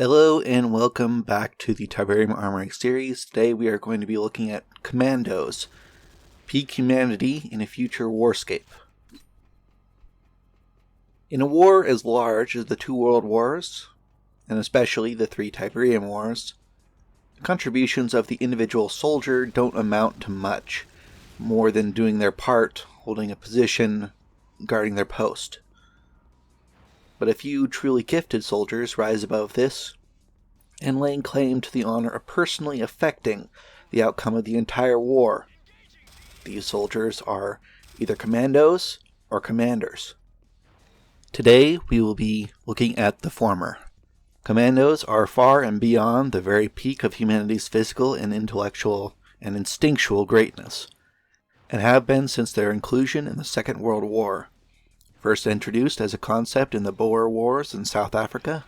Hello and welcome back to the Tiberium Armoring series. Today we are going to be looking at Commandos, peak humanity in a future warscape. In a war as large as the two world wars, and especially the three Tiberium wars, the contributions of the individual soldier don't amount to much, more than doing their part, holding a position, guarding their post. But a few truly gifted soldiers rise above this, and laying claim to the honor of personally affecting the outcome of the entire war. These soldiers are either commandos or commanders. Today we will be looking at the former. Commandos are far and beyond the very peak of humanity's physical and intellectual and instinctual greatness, and have been since their inclusion in the Second World War. First introduced as a concept in the Boer Wars in South Africa,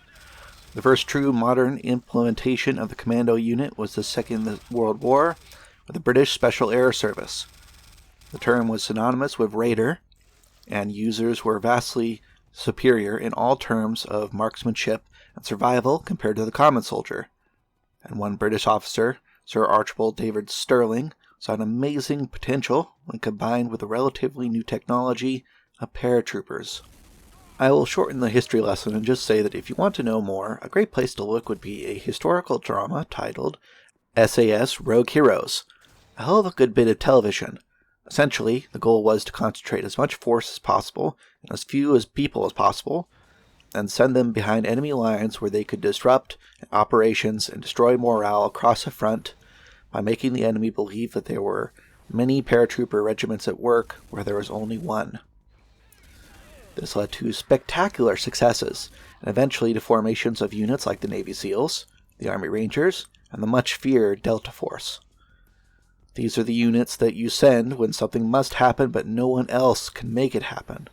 the first true modern implementation of the commando unit was the Second World War with the British Special Air Service. The term was synonymous with raider, and users were vastly superior in all terms of marksmanship and survival compared to the common soldier. And one British officer, Sir Archibald David Stirling, saw an amazing potential when combined with the relatively new technology of paratroopers. I will shorten the history lesson and just say that if you want to know more, a great place to look would be a historical drama titled SAS Rogue Heroes. A hell of a good bit of television. Essentially, the goal was to concentrate as much force as possible and as few as people as possible, and send them behind enemy lines where they could disrupt operations and destroy morale across the front by making the enemy believe that there were many paratrooper regiments at work where there was only one. This led to spectacular successes, and eventually to formations of units like the Navy SEALs, the Army Rangers, and the much-feared Delta Force. These are the units that you send when something must happen but no one else can make it happen.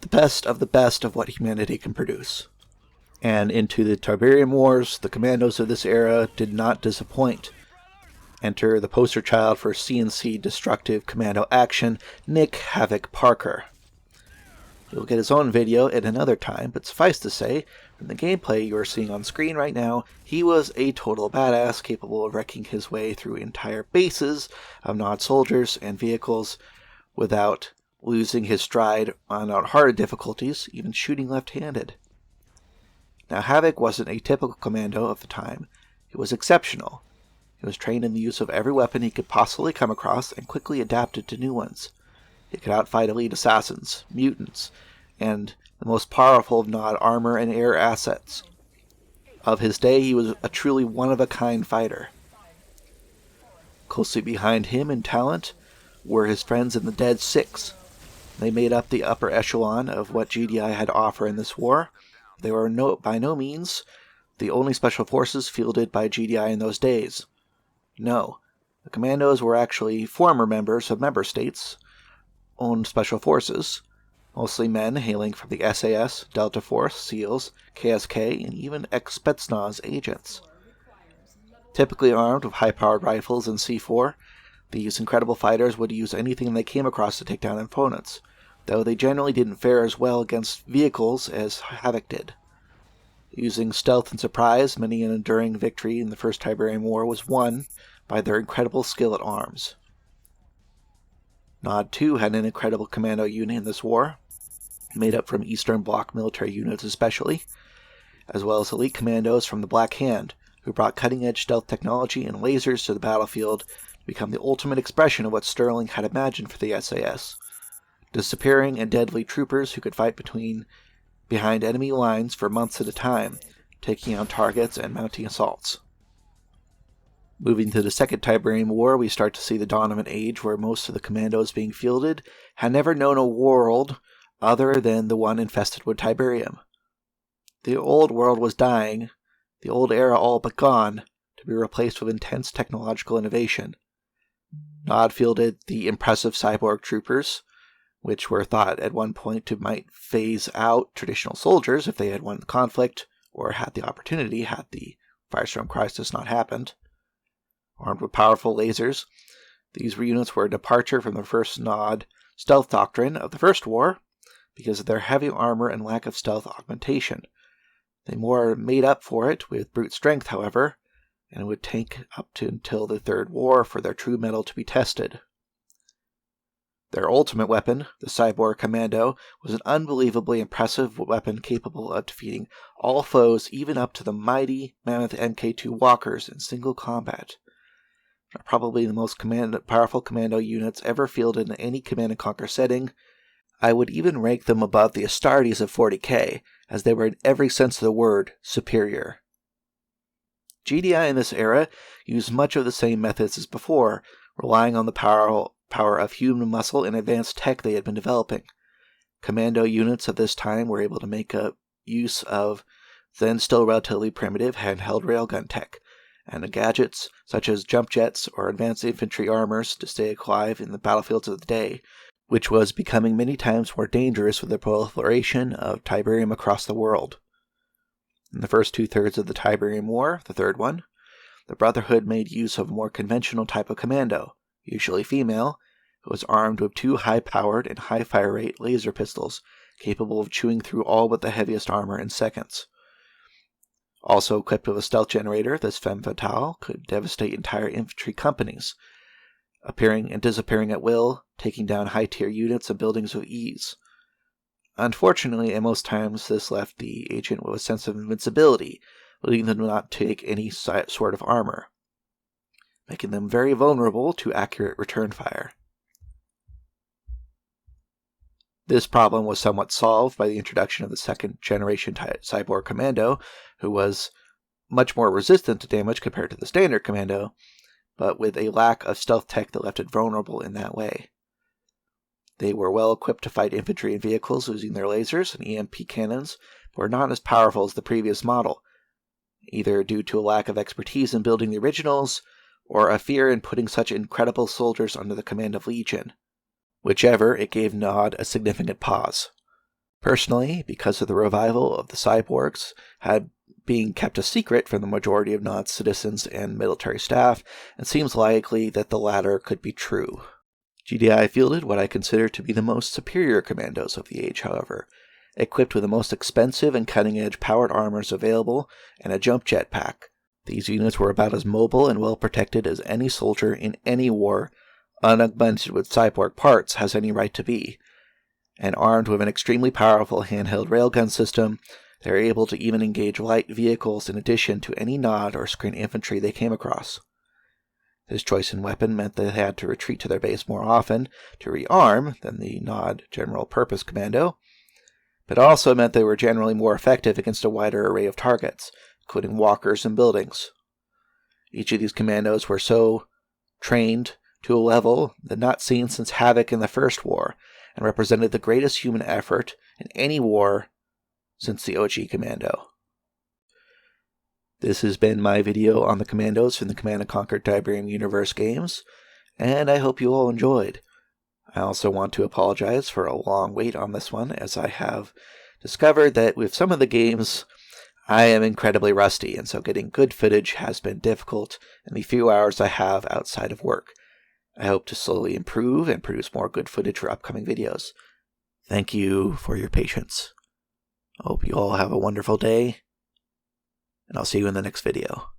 The best of what humanity can produce. And into the Tiberium Wars, the commandos of this era did not disappoint. Enter the poster child for C&C destructive commando action, Nick Havoc Parker. He'll get his own video at another time, but suffice to say, from the gameplay you are seeing on screen right now, he was a total badass capable of wrecking his way through entire bases of Nod soldiers and vehicles without losing his stride on harder difficulties, even shooting left-handed. Now Havoc wasn't a typical commando of the time. He was exceptional. He was trained in the use of every weapon he could possibly come across and quickly adapted to new ones. He could outfight elite assassins, mutants, and the most powerful of Nod armor and air assets. Of his day, he was a truly one-of-a-kind fighter. Closely behind him in talent were his friends in the Dead Six. They made up the upper echelon of what GDI had to offer in this war. They were by no means the only special forces fielded by GDI in those days. No, the Commandos were actually former members of member states' own special forces, mostly men hailing from the SAS, Delta Force, SEALs, KSK, and even ex-Spetsnaz agents. Typically armed with high-powered rifles and C4, these incredible fighters would use anything they came across to take down opponents, though they generally didn't fare as well against vehicles as Havoc did. Using stealth and surprise, many an enduring victory in the First Tiberian War was won by their incredible skill at arms. Nod too had an incredible commando unit in this war, made up from Eastern Bloc military units especially, as well as elite commandos from the Black Hand, who brought cutting-edge stealth technology and lasers to the battlefield to become the ultimate expression of what Stirling had imagined for the SAS. Disappearing and deadly troopers who could fight behind enemy lines for months at a time, taking on targets and mounting assaults. Moving to the Second Tiberian War, we start to see the Donovan Age, where most of the commandos being fielded had never known a world other than the one infested with Tiberium. The old world was dying, the old era all but gone, to be replaced with intense technological innovation. Nod fielded the impressive cyborg troopers, which were thought at one point to might phase out traditional soldiers if they had won the conflict, or had the opportunity had the Firestorm crisis not happened. Armed with powerful lasers, these units were a departure from the first Nod stealth doctrine of the First War because of their heavy armor and lack of stealth augmentation. They more made up for it with brute strength, however, and it would take up to until the Third War for their true mettle to be tested. Their ultimate weapon, the Cyborg Commando, was an unbelievably impressive weapon capable of defeating all foes, even up to the mighty Mammoth Mk2 walkers in single combat. They're probably the most powerful commando units ever fielded in any Command & Conquer setting. I would even rank them above the Astartes of 40k, as they were in every sense of the word superior. GDI in this era used much of the same methods as before, relying on the power of human muscle and advanced tech they had been developing. Commando units of this time were able to make use of then still relatively primitive handheld railgun tech, and gadgets such as jump jets or advanced infantry armors to stay alive in the battlefields of the day, which was becoming many times more dangerous with the proliferation of Tiberium across the world. In the first two-thirds of the Tiberian War, the third one, the Brotherhood made use of a more conventional type of commando, usually female, who was armed with two high-powered and high-fire rate laser pistols capable of chewing through all but the heaviest armor in seconds. Also equipped with a stealth generator, this femme fatale could devastate entire infantry companies, appearing and disappearing at will, taking down high-tier units and buildings with ease. Unfortunately, at most times, this left the agent with a sense of invincibility, leading them to not take any sort of armor, making them very vulnerable to accurate return fire. This problem was somewhat solved by the introduction of the second-generation Cyborg Commando, who was much more resistant to damage compared to the standard Commando, but with a lack of stealth tech that left it vulnerable in that way. They were well equipped to fight infantry and vehicles using their lasers and EMP cannons, but were not as powerful as the previous model, either due to a lack of expertise in building the originals, or a fear in putting such incredible soldiers under the command of Legion. Whichever, it gave Nod a significant pause. Personally, because of the revival of the cyborgs had being kept a secret from the majority of Nod's citizens and military staff, it seems likely that the latter could be true. GDI fielded what I consider to be the most superior commandos of the age, however, equipped with the most expensive and cutting-edge powered armors available and a jump jet pack. These units were about as mobile and well protected as any soldier in any war, unaugmented with cyborg parts, has any right to be. And armed with an extremely powerful handheld railgun system, they were able to even engage light vehicles in addition to any Nod or screen infantry they came across. This choice in weapon meant they had to retreat to their base more often to rearm than the Nod General Purpose Commando, but also meant they were generally more effective against a wider array of targets, including walkers and buildings. Each of these commandos were so trained to a level that not seen since Havoc in the First War, and represented the greatest human effort in any war since the OG Commando. This has been my video on the Commandos from the Command & Conquer Tiberium Universe games, and I hope you all enjoyed. I also want to apologize for a long wait on this one, as I have discovered that with some of the games, I am incredibly rusty, and so getting good footage has been difficult in the few hours I have outside of work. I hope to slowly improve and produce more good footage for upcoming videos. Thank you for your patience. I hope you all have a wonderful day, and I'll see you in the next video.